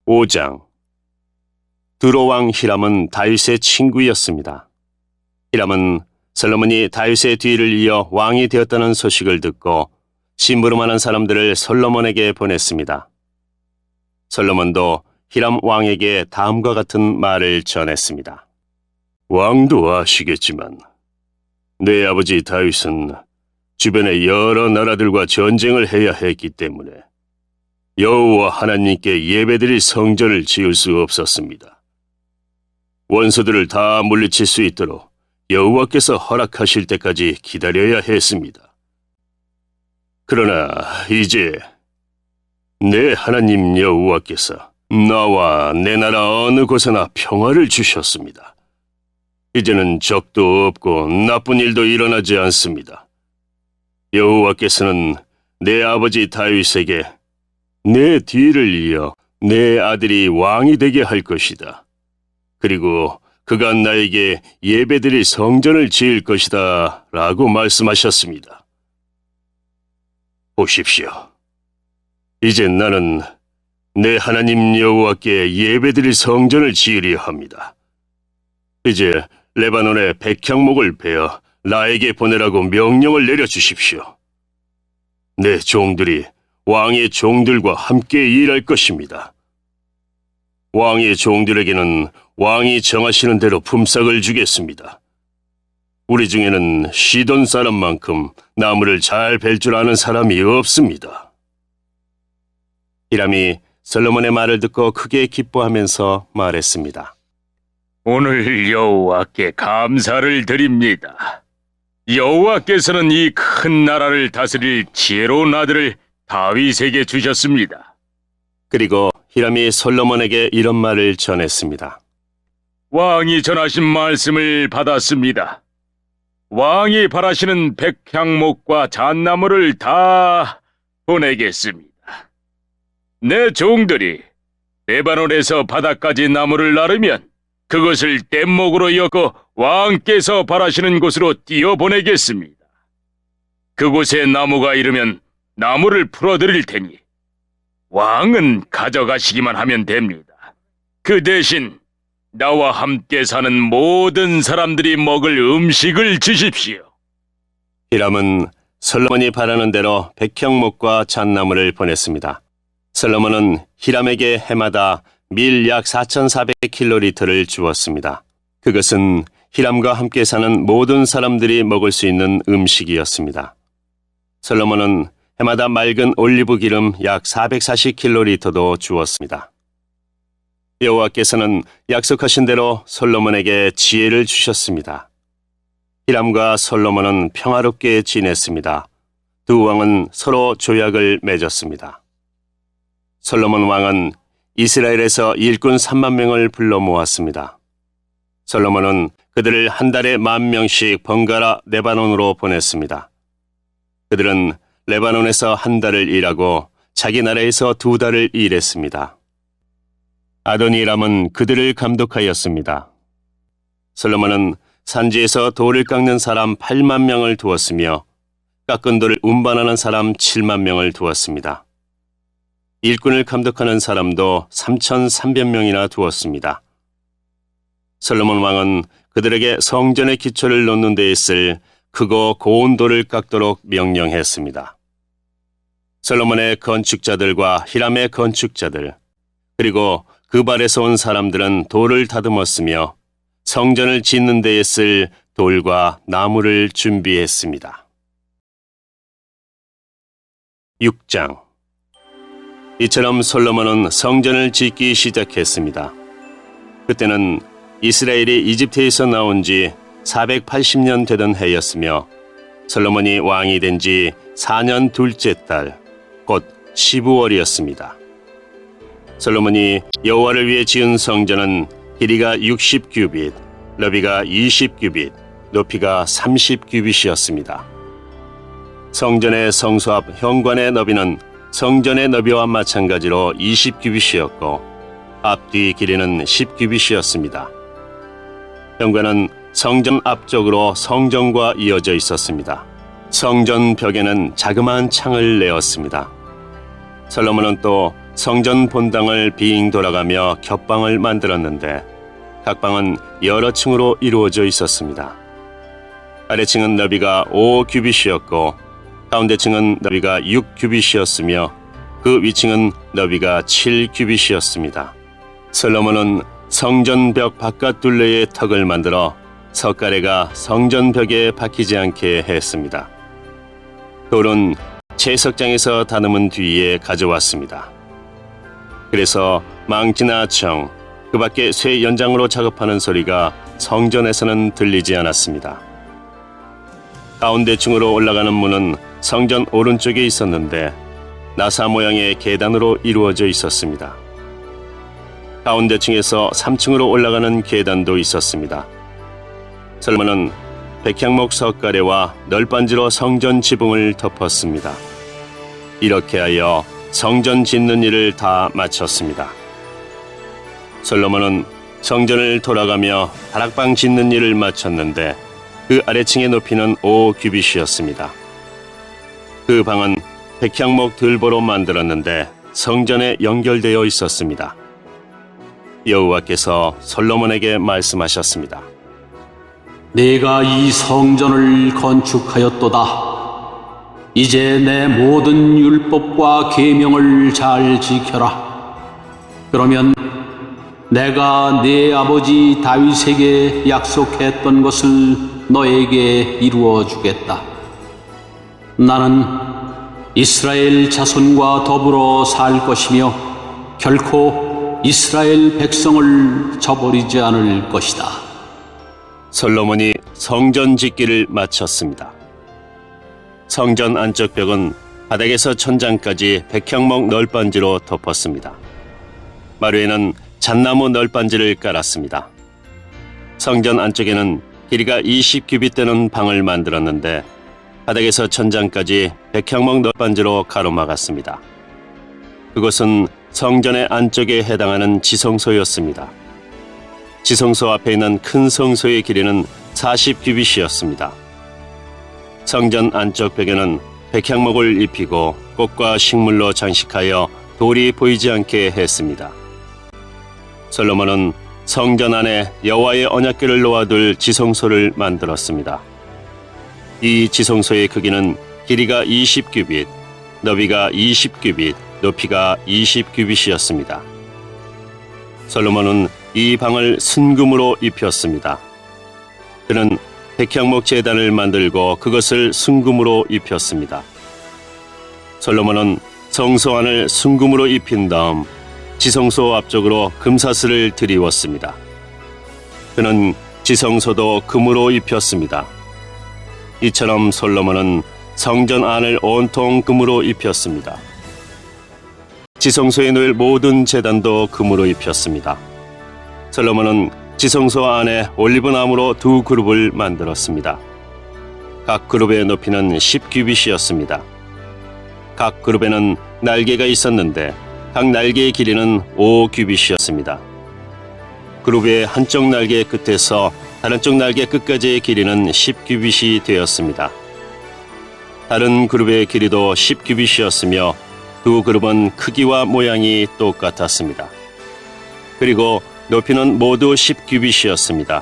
5장. 두로 왕 히람은 다윗의 친구였습니다. 히람은 솔로몬이 다윗의 뒤를 이어 왕이 되었다는 소식을 듣고 심부름하는 사람들을 솔로몬에게 보냈습니다. 솔로몬도 히람 왕에게 다음과 같은 말을 전했습니다. 왕도 아시겠지만 내 아버지 다윗은 주변의 여러 나라들과 전쟁을 해야 했기 때문에 여호와 하나님께 예배드릴 성전을 지을 수 없었습니다. 원수들을 다 물리칠 수 있도록 여호와께서 허락하실 때까지 기다려야 했습니다. 그러나 이제 내 하나님 여호와께서 나와 내 나라 어느 곳에나 평화를 주셨습니다. 이제는 적도 없고 나쁜 일도 일어나지 않습니다. 여호와께서는 내 아버지 다윗에게 내 뒤를 이어 내 아들이 왕이 되게 할 것이다. 그리고 그가 나에게 예배드릴 성전을 지을 것이다 라고 말씀하셨습니다. 보십시오. 이제 나는 내 하나님 여호와께 예배드릴 성전을 지으려 합니다. 이제 레바논의 백향목을 베어 나에게 보내라고 명령을 내려주십시오. 내 종들이 왕의 종들과 함께 일할 것입니다. 왕의 종들에게는 왕이 정하시는 대로 품삯을 주겠습니다. 우리 중에는 시돈 사람만큼 나무를 잘 벨 줄 아는 사람이 없습니다. 히람이 솔로몬의 말을 듣고 크게 기뻐하면서 말했습니다. 오늘 여호와께 감사를 드립니다. 여호와께서는 이 큰 나라를 다스릴 지혜로운 아들을 다윗에게 주셨습니다. 그리고 히람이 솔로몬에게 이런 말을 전했습니다. 왕이 전하신 말씀을 받았습니다. 왕이 바라시는 백향목과 잣나무를 다 보내겠습니다. 내 종들이 레바논에서 바다까지 나무를 나르면 그것을 뗏목으로 엮어 왕께서 바라시는 곳으로 띄어보내겠습니다. 그곳에 나무가 이르면 나무를 풀어드릴 테니 왕은 가져가시기만 하면 됩니다. 그 대신 나와 함께 사는 모든 사람들이 먹을 음식을 주십시오. 히람은 솔로몬이 바라는 대로 백향목과 잣나무를 보냈습니다. 솔로몬은 히람에게 해마다 밀 약 4,400킬로리터를 주었습니다. 그것은 히람과 함께 사는 모든 사람들이 먹을 수 있는 음식이었습니다. 솔로몬은 해마다 맑은 올리브 기름 약 440킬로리터도 주었습니다. 여호와께서는 약속하신 대로 솔로몬에게 지혜를 주셨습니다. 히람과 솔로몬은 평화롭게 지냈습니다. 두 왕은 서로 조약을 맺었습니다. 솔로몬 왕은 이스라엘에서 일꾼 3만 명을 불러 모았습니다. 솔로몬은 그들을 한 달에 10,000명씩 번갈아 레바논으로 보냈습니다. 그들은 레바논에서 한 달을 일하고 자기 나라에서 2달을 일했습니다. 아도니람은 그들을 감독하였습니다. 솔로몬은 산지에서 돌을 깎는 사람 8만 명을 두었으며 깎은 돌을 운반하는 사람 7만 명을 두었습니다. 일꾼을 감독하는 사람도 3,300명이나 두었습니다. 솔로몬 왕은 그들에게 성전의 기초를 놓는 데에 쓸 크고 고운 돌을 깎도록 명령했습니다. 솔로몬의 건축자들과 히람의 건축자들, 그리고 그발에서 온 사람들은 돌을 다듬었으며 성전을 짓는 데에 쓸 돌과 나무를 준비했습니다. 6장. 이처럼 솔로몬은 성전을 짓기 시작했습니다. 그때는 이스라엘이 이집트에서 나온 지 480년 되던 해였으며 솔로몬이 왕이 된 지 4년 둘째 달, 곧 15월이었습니다. 솔로몬이 여호와를 위해 지은 성전은 길이가 60규빗, 너비가 20규빗, 높이가 30규빗이었습니다. 성전의 성소 앞 현관의 너비는 성전의 너비와 마찬가지로 20규빗이었고 앞뒤 길이는 10규빗이었습니다. 현관은 성전 앞쪽으로 성전과 이어져 있었습니다. 성전 벽에는 자그마한 창을 내었습니다. 솔로몬은 또 성전 본당을 빙 돌아가며 겹방을 만들었는데 각 방은 여러 층으로 이루어져 있었습니다. 아래층은 너비가 5규빗이었고 가운데 층은 너비가 6규빗이었으며 그 위층은 너비가 7규빗이었습니다. 솔로몬은 성전벽 바깥 둘레에 턱을 만들어 석가래가 성전벽에 박히지 않게 했습니다. 돌은 채석장에서 다듬은 뒤에 가져왔습니다. 그래서 망치나 청, 그 밖에 쇠 연장으로 작업하는 소리가 성전에서는 들리지 않았습니다. 가운데 층으로 올라가는 문은 성전 오른쪽에 있었는데 나사 모양의 계단으로 이루어져 있었습니다. 가운데 층에서 3층으로 올라가는 계단도 있었습니다. 솔로몬은 백향목 석가래와 널빤지로 성전 지붕을 덮었습니다. 이렇게 하여 성전 짓는 일을 다 마쳤습니다. 솔로몬은 성전을 돌아가며 다락방 짓는 일을 마쳤는데 그 아래층의 높이는 5규빗이었습니다. 그 방은 백향목 들보로 만들었는데 성전에 연결되어 있었습니다. 여호와께서 솔로몬에게 말씀하셨습니다. 내가 이 성전을 건축하였도다. 이제 내 모든 율법과 계명을 잘 지켜라. 그러면 내가 네 아버지 다윗에게 약속했던 것을 너에게 이루어 주겠다. 나는 이스라엘 자손과 더불어 살 것이며 결코 이스라엘 백성을 저버리지 않을 것이다. 솔로몬이 성전 짓기를 마쳤습니다. 성전 안쪽 벽은 바닥에서 천장까지 백향목 널빤지로 덮었습니다. 마루에는 잣나무 널빤지를 깔았습니다. 성전 안쪽에는 길이가 20규빗 되는 방을 만들었는데 바닥에서 천장까지 백향목 널빤지로 가로막았습니다. 그곳은 성전의 안쪽에 해당하는 지성소였습니다. 지성소 앞에 있는 큰 성소의 길이는 40규빗이었습니다. 성전 안쪽 벽에는 백향목을 입히고 꽃과 식물로 장식하여 돌이 보이지 않게 했습니다. 솔로몬은 성전 안에 여호와의 언약궤를 놓아둘 지성소를 만들었습니다. 이 지성소의 크기는 길이가 20규빗, 너비가 20규빗, 높이가 20규빗이었습니다. 솔로몬은 이 방을 순금으로 입혔습니다. 그는 백향목 제단을 만들고 그것을 순금으로 입혔습니다. 솔로몬은 성소 안을 순금으로 입힌 다음 지성소 앞쪽으로 금사슬을 들이웠습니다. 그는 지성소도 금으로 입혔습니다. 이처럼 솔로몬은 성전 안을 온통 금으로 입혔습니다. 지성소에 놓일 모든 제단도 금으로 입혔습니다. 솔로몬은 지성소 안에 올리브나무로 2그룹을 만들었습니다. 각 그룹의 높이는 10규빗이었습니다. 각 그룹에는 날개가 있었는데 각 날개의 길이는 5규빗이었습니다. 그룹의 한쪽 날개 끝에서 다른 쪽 날개 끝까지의 길이는 10규빗이 되었습니다. 다른 그룹의 길이도 10규빗이었으며 두 그룹은 크기와 모양이 똑같았습니다. 그리고 높이는 모두 10규빗이었습니다.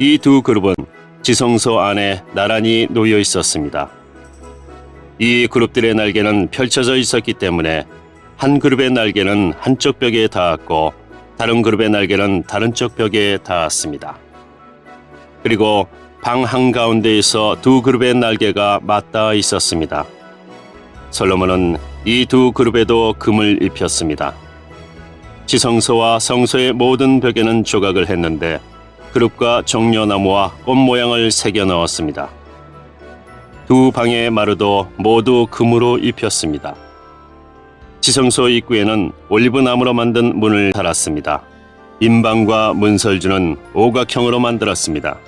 이 두 그룹은 지성소 안에 나란히 놓여 있었습니다. 이 그룹들의 날개는 펼쳐져 있었기 때문에 한 그룹의 날개는 한쪽 벽에 닿았고 다른 그룹의 날개는 다른 쪽 벽에 닿았습니다. 그리고 방 한가운데에서 두 그룹의 날개가 맞닿아 있었습니다. 솔로몬은 이 두 그룹에도 금을 입혔습니다. 지성소와 성소의 모든 벽에는 조각을 했는데 그룹과 종려나무와 꽃 모양을 새겨 넣었습니다. 두 방의 마루도 모두 금으로 입혔습니다. 지성소 입구에는 올리브나무로 만든 문을 달았습니다. 임방과 문설주는 오각형으로 만들었습니다.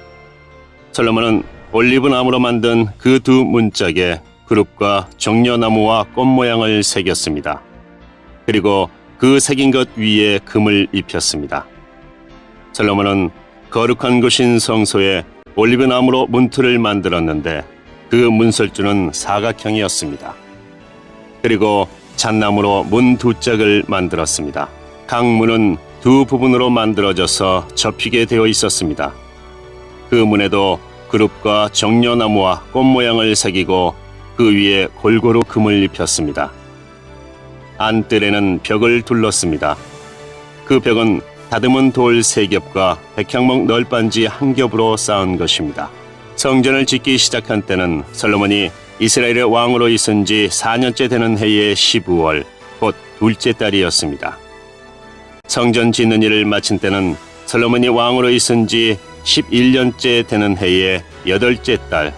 솔로몬은 올리브나무로 만든 그 두 문짝에 그룹과 종려나무와 꽃 모양을 새겼습니다. 그리고 그 새긴 것 위에 금을 입혔습니다. 솔로몬은 거룩한 곳인 성소에 올리브나무로 문틀을 만들었는데 그 문설주는 사각형이었습니다. 그리고 잣나무로 문 두 짝을 만들었습니다. 각 문은 두 부분으로 만들어져서 접히게 되어 있었습니다. 그 문에도 그룹과 정려나무와 꽃 모양을 새기고 그 위에 골고루 금을 입혔습니다. 안뜰에는 벽을 둘렀습니다. 그 벽은 다듬은 돌 3겹과 백향목 널빤지 1겹으로 쌓은 것입니다. 성전을 짓기 시작한 때는 솔로몬이 이스라엘의 왕으로 있은 지 4년째 되는 해의 12월, 곧 둘째 달이었습니다. 성전 짓는 일을 마친 때는 솔로몬이 왕으로 있은 지 11년째 되는 해의 8째 달,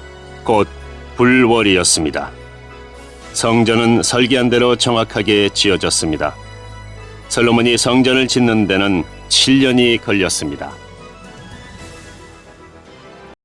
곧 불월이었습니다. 성전은 설계한 대로 정확하게 지어졌습니다. 솔로몬이 성전을 짓는 데는 7년이 걸렸습니다.